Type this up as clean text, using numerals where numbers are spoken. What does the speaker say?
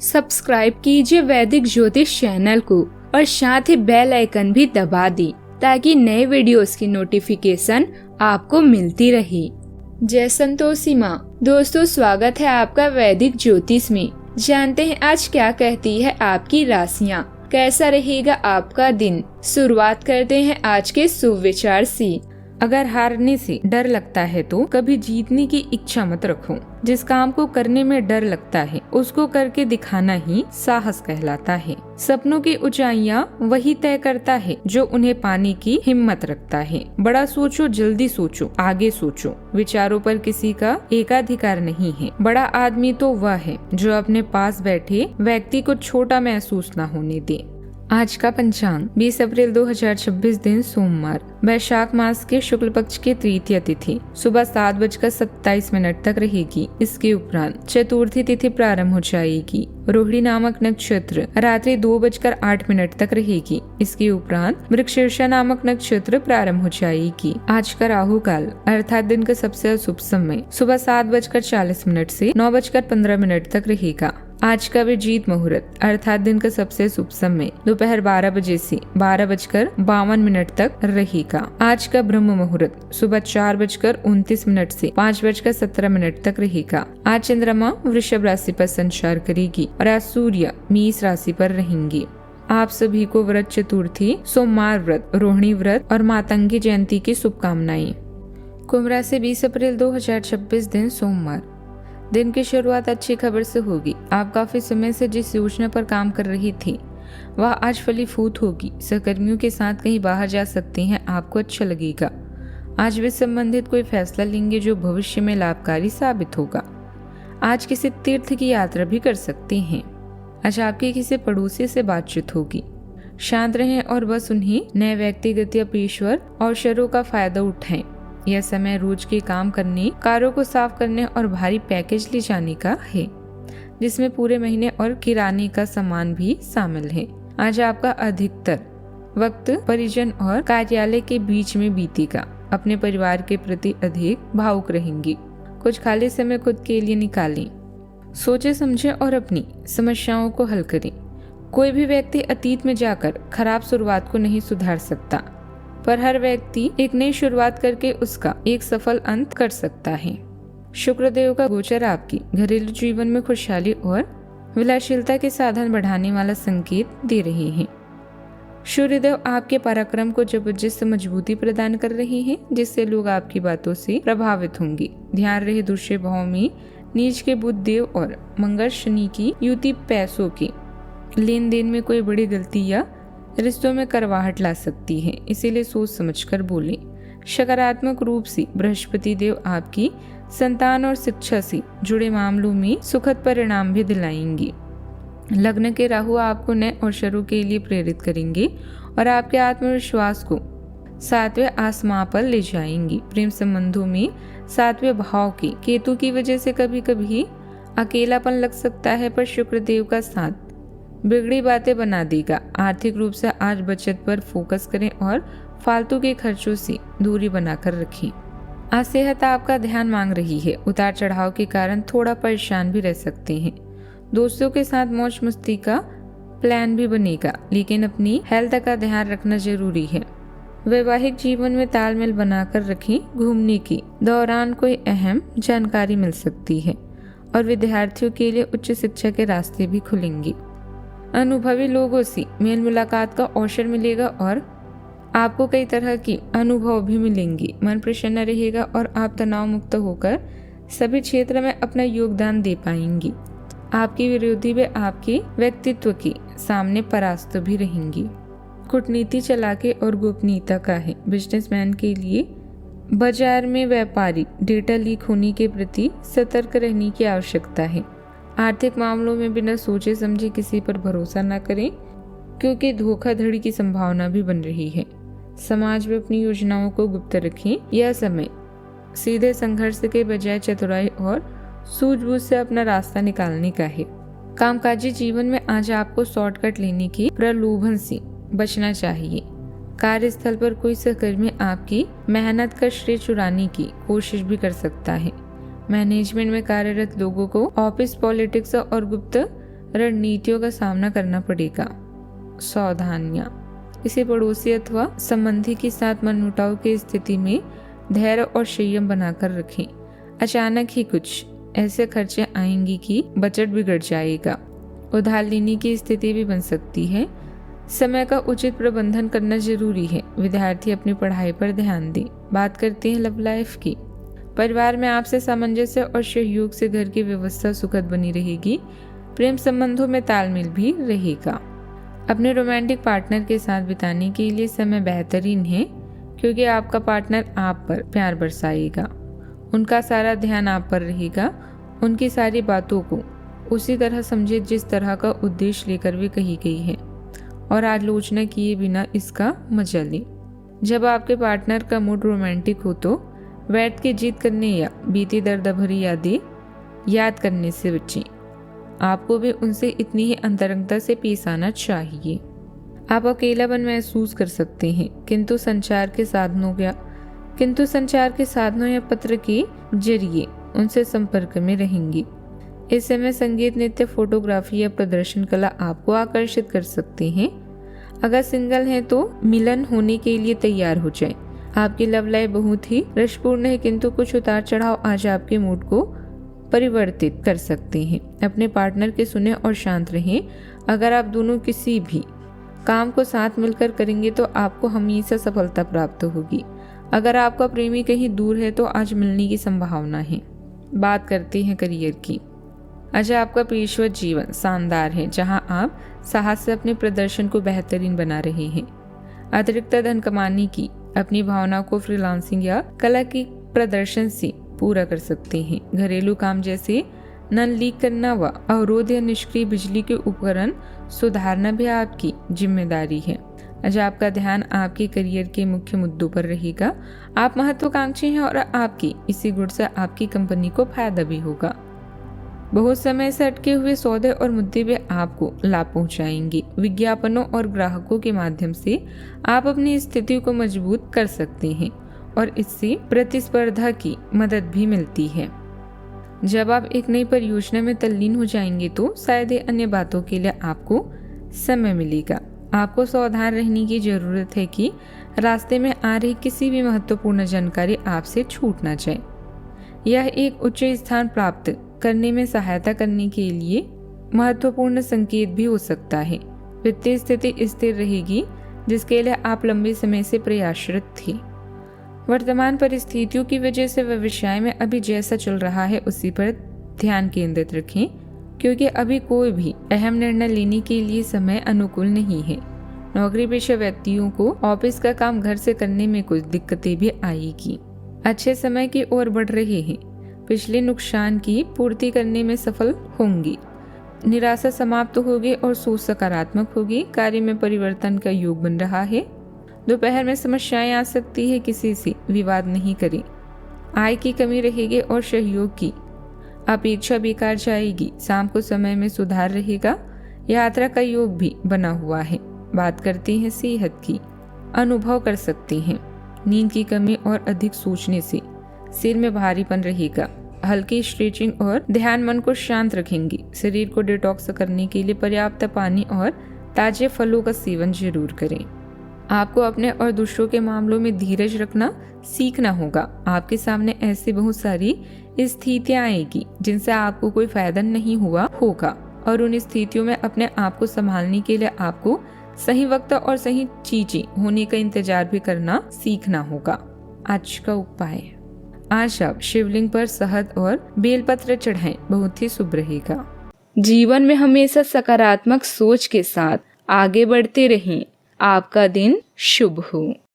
Subscribe कीजिए वैदिक ज्योतिष चैनल को और साथ ही बेल आइकन भी दबा दी ताकि नए वीडियोस की नोटिफिकेशन आपको मिलती रहे। जय संतोषी माँ। दोस्तों, स्वागत है आपका वैदिक ज्योतिष में। जानते हैं आज क्या कहती है आपकी राशियाँ, कैसा रहेगा आपका दिन। शुरुआत करते हैं आज के शुभ विचार से। अगर हारने से डर लगता है तो कभी जीतने की इच्छा मत रखो। जिस काम को करने में डर लगता है उसको करके दिखाना ही साहस कहलाता है। सपनों की ऊंचाइयां वही तय करता है जो उन्हें पाने की हिम्मत रखता है। बड़ा सोचो, जल्दी सोचो, आगे सोचो। विचारों पर किसी का एकाधिकार नहीं है। बड़ा आदमी तो वह है जो अपने पास बैठे व्यक्ति को छोटा महसूस न होने दे। आज का पंचांग 20 अप्रैल 2026 दिन सोमवार, वैशाख मास के शुक्ल पक्ष की तृतीय तिथि सुबह 7:27 तक रहेगी। इसके उपरांत चतुर्थी तिथि प्रारंभ हो जाएगी। रोहिणी नामक नक्षत्र रात्रि 2:08 तक रहेगी। इसके उपरांत मृगशीर्षा नामक नक्षत्र प्रारंभ हो जाएगी। आज का राहु काल अर्थात दिन का सबसे अशुभ समय सुबह 7:40 से 9:15 तक रहेगा। आज का विजीत मुहूर्त अर्थात दिन का सबसे शुभ समय दोपहर 12 बजे से 12:52 तक रहेगा। आज का ब्रह्म मुहूर्त सुबह 4:29 से 5:17 तक रहेगा। आज चंद्रमा वृषभ राशि पर संचार करेगी और आज सूर्य मेष राशि पर रहेंगे। आप सभी को व्रत चतुर्थी, सोमवार व्रत, रोहिणी व्रत और मातंगी जयंती की शुभकामनाएं। कुंभ राशि 20 अप्रैल 2026 दिन सोमवार। दिन की शुरुआत अच्छी खबर से होगी। आप काफी समय से जिस योजना पर काम कर रही थी वह आज फलीभूत होगी। सहकर्मियों के साथ कहीं बाहर जा सकते हैं, आपको अच्छा लगेगा। आज वे संबंधित कोई फैसला लेंगे जो भविष्य में लाभकारी साबित होगा। आज किसी तीर्थ की यात्रा भी कर सकते हैं। आज आपके किसी पड़ोसी से बातचीत होगी। शांत रहें और बस उन्हें नए व्यक्तिगत या पेशेवर अवसरों का फायदा उठाएं। यह समय रोज के काम करने, कारों को साफ करने और भारी पैकेज ले जाने का है, जिसमें पूरे महीने और किराने का सामान भी शामिल है। आज आपका अधिकतर वक्त परिजन और कार्यालय के बीच में बीतेगा। अपने परिवार के प्रति अधिक भावुक रहेंगी। कुछ खाली समय खुद के लिए निकालें। सोचे समझे और अपनी समस्याओं को हल करें। कोई भी व्यक्ति अतीत में जाकर खराब शुरुआत को नहीं सुधार सकता, पर हर व्यक्ति एक नई शुरुआत करके उसका एक सफल अंत कर सकता है। शुक्रदेव का गोचर आपकी घरेलू जीवन में खुशहाली और विलासशीलता के साधन बढ़ाने वाला संकेत दे रहे हैं। सूर्यदेव आपके पराक्रम को जबरदस्त मजबूती प्रदान कर रहे हैं, जिससे लोग आपकी बातों से प्रभावित होंगे। ध्यान रहे दूसरे भाव में नीच के बुध देव और मंगल शनि की युति पैसों के लेन देन में कोई बड़ी गलती या रिश्तों में करवाहट ला सकती है, इसीलिए सोच समझकर बोलें। सकारात्मक रूप से बृहस्पति देव आपकी संतान और शिक्षा से जुड़े मामलों में सुखद परिणाम भी दिलाएंगे। लग्न के राहु आपको नए अवसरों के लिए प्रेरित करेंगे और आपके आत्मविश्वास को 7वें आसमां पर ले जाएंगे। प्रेम संबंधों में 7वें भाव के केतु की वजह से कभी कभी अकेलापन लग सकता है, पर शुक्रदेव का साथ बिगड़ी बातें बना देगा। आर्थिक रूप से आज बचत पर फोकस करें और फालतू के खर्चों से दूरी बनाकर रखें। आज सेहत आपका ध्यान मांग रही है। उतार चढ़ाव के कारण थोड़ा परेशान भी रह सकते हैं। दोस्तों के साथ मौज मस्ती का प्लान भी बनेगा, लेकिन अपनी हेल्थ का ध्यान रखना जरूरी है। वैवाहिक जीवन में तालमेल बनाकर रखें। घूमने के दौरान कोई अहम जानकारी मिल सकती है और विद्यार्थियों के लिए उच्च शिक्षा के रास्ते भी खुलेंगे। अनुभवी लोगों से मेल मुलाकात का अवसर मिलेगा और आपको कई तरह के अनुभव भी मिलेंगे। मन प्रसन्न रहेगा और आप तनाव मुक्त होकर सभी क्षेत्र में अपना योगदान दे पाएंगी। आपके विरोधी वे आपके व्यक्तित्व के सामने परास्त भी रहेंगी। कूटनीति चालाकी और गोपनीयता का है। बिजनेसमैन के लिए बाजार में व्यापारी डेटा लीक होने के प्रति सतर्क रहने की आवश्यकता है। आर्थिक मामलों में बिना सोचे समझे किसी पर भरोसा न करें, क्योंकि धोखाधड़ी की संभावना भी बन रही है। समाज में अपनी योजनाओं को गुप्त रखें। यह समय सीधे संघर्ष के बजाय चतुराई और सूझबूझ से अपना रास्ता निकालने का है। कामकाजी जीवन में आज आपको शॉर्टकट लेने की प्रलोभन से बचना चाहिए। कार्यस्थल पर कोई सहकर्मी आपकी मेहनत का श्रेय चुराने की कोशिश भी कर सकता है। मैनेजमेंट में कार्यरत लोगों को ऑफिस पॉलिटिक्स और गुप्त रणनीतियों का सामना करना पड़ेगा। सावधानियां, किसी पड़ोसी अथवा संबंधी के साथ मनमुटाव की स्थिति में धैर्य और संयम बनाकर रखें। अचानक ही कुछ ऐसे खर्चे आएंगी कि बजट बिगड़ जाएगा। उधार लेने की स्थिति भी बन सकती है। समय का उचित प्रबंधन करना जरूरी है। विद्यार्थी अपनी पढ़ाई पर ध्यान दें। बात करते हैं लव लाइफ की। परिवार में आपसे सामंजस्य और सहयोग से घर की व्यवस्था सुखद बनी रहेगी। प्रेम संबंधों में तालमेल भी रहेगा। अपने रोमांटिक पार्टनर के साथ बिताने के लिए समय बेहतरीन है, क्योंकि आपका पार्टनर आप पर प्यार बरसाएगा। उनका सारा ध्यान आप पर रहेगा। उनकी सारी बातों को उसी तरह समझे जिस तरह का उद्देश्य लेकर वे कही गई है, और आलोचना किए बिना इसका मजा लें। जब आपके पार्टनर का मूड रोमांटिक हो तो बैठ के जीत करने या बीती दर्द भरी यादें याद करने से बचें। आपको भी उनसे इतनी ही अंतरंगता से पेश आना चाहिए। आप अकेलापन महसूस कर सकते हैं, किंतु संचार के साधनों या पत्र के जरिए उनसे संपर्क में रहेंगे। इस समय संगीत, नृत्य, फोटोग्राफी या प्रदर्शन कला आपको आकर्षित कर सकते हैं। अगर सिंगल हैं तो मिलन होने के लिए तैयार हो जाएं। आपकी लव लाइफ बहुत ही रसपूर्ण है, किंतु कुछ उतार चढ़ाव आज आपके मूड को परिवर्तित कर सकते हैं। अपने पार्टनर के सुने और शांत रहें। अगर आप दोनों किसी भी काम को साथ मिलकर करेंगे तो आपको हमेशा सफलता प्राप्त होगी। अगर आपका प्रेमी कहीं दूर है तो आज मिलने की संभावना है। बात करते हैं करियर की। आज आपका पेशेवर जीवन शानदार है, जहां आप साहस से अपने प्रदर्शन को बेहतरीन बना रहे हैं। अतिरिक्त धन कमाने की अपनी भावना को फ्रीलांसिंग या कला की प्रदर्शन से पूरा कर सकते हैं। घरेलू काम जैसे नल लीक करना व अवरोध या निष्क्रिय बिजली के उपकरण सुधारना भी आपकी जिम्मेदारी है। आज आपका ध्यान आपके करियर के मुख्य मुद्दों पर रहेगा। आप महत्वाकांक्षी हैं और आपकी इसी गुण से आपकी कंपनी को फायदा भी होगा। बहुत समय से अटके हुए सौदे और मुद्दे भी आपको लाभ पहुंचाएंगे। विज्ञापनों और ग्राहकों के माध्यम से आप अपनी स्थिति को मजबूत कर सकते हैं और इससे प्रतिस्पर्धा की मदद भी मिलती है। जब आप एक नई परियोजना में तल्लीन हो जाएंगे तो शायद अन्य बातों के लिए आपको समय मिलेगा। आपको सावधान रहने की जरूरत है कि रास्ते में आ रही किसी भी महत्वपूर्ण जानकारी आपसे छूट ना जाए। यह एक उच्च स्थान प्राप्त करने में सहायता करने के लिए महत्वपूर्ण संकेत भी हो सकता है। वित्तीय स्थिति स्थिर रहेगी, जिसके लिए आप लंबे समय से प्रयासरत थे। वर्तमान परिस्थितियों की वजह से व्यवसाय में अभी जैसा चल रहा है उसी पर ध्यान केंद्रित रखें, क्योंकि अभी कोई भी अहम निर्णय लेने के लिए समय अनुकूल नहीं है। नौकरी पेशा व्यक्तियों को ऑफिस का काम घर से करने में कुछ दिक्कतें भी आएगी। अच्छे समय की ओर बढ़ रहे हैं। पिछले नुकसान की पूर्ति करने में सफल होंगी। निराशा समाप्त होगी और सोच सकारात्मक होगी। कार्य में परिवर्तन का योग बन रहा है। दोपहर में समस्याएं आ सकती है, किसी से विवाद नहीं करें। आय की कमी रहेगी और सहयोग की अपेक्षा बेकार जाएगी। शाम को समय में सुधार रहेगा। यात्रा का योग भी बना हुआ है। बात करते हैं सेहत की। अनुभव कर सकते हैं नींद की कमी और अधिक सोचने से सिर में भारीपन रहेगा। हल्की स्ट्रेचिंग और ध्यान मन को शांत रखेंगे। शरीर को डिटॉक्स करने के लिए पर्याप्त पानी और ताजे फलों का सेवन जरूर करें। आपको अपने और दूसरों के मामलों में धीरज रखना सीखना होगा। आपके सामने ऐसी बहुत सारी स्थितियां आएगी जिनसे आपको कोई फायदा नहीं हुआ होगा, और उन स्थितियों में अपने आप को संभालने के लिए आपको सही वक्त और सही चीजें होने का इंतजार भी करना सीखना होगा। आज का उपाय, आज आप शिवलिंग पर शहद और बेलपत्र चढ़ाएं, बहुत ही शुभ रहेगा। जीवन में हमेशा सकारात्मक सोच के साथ आगे बढ़ते रहें। आपका दिन शुभ हो।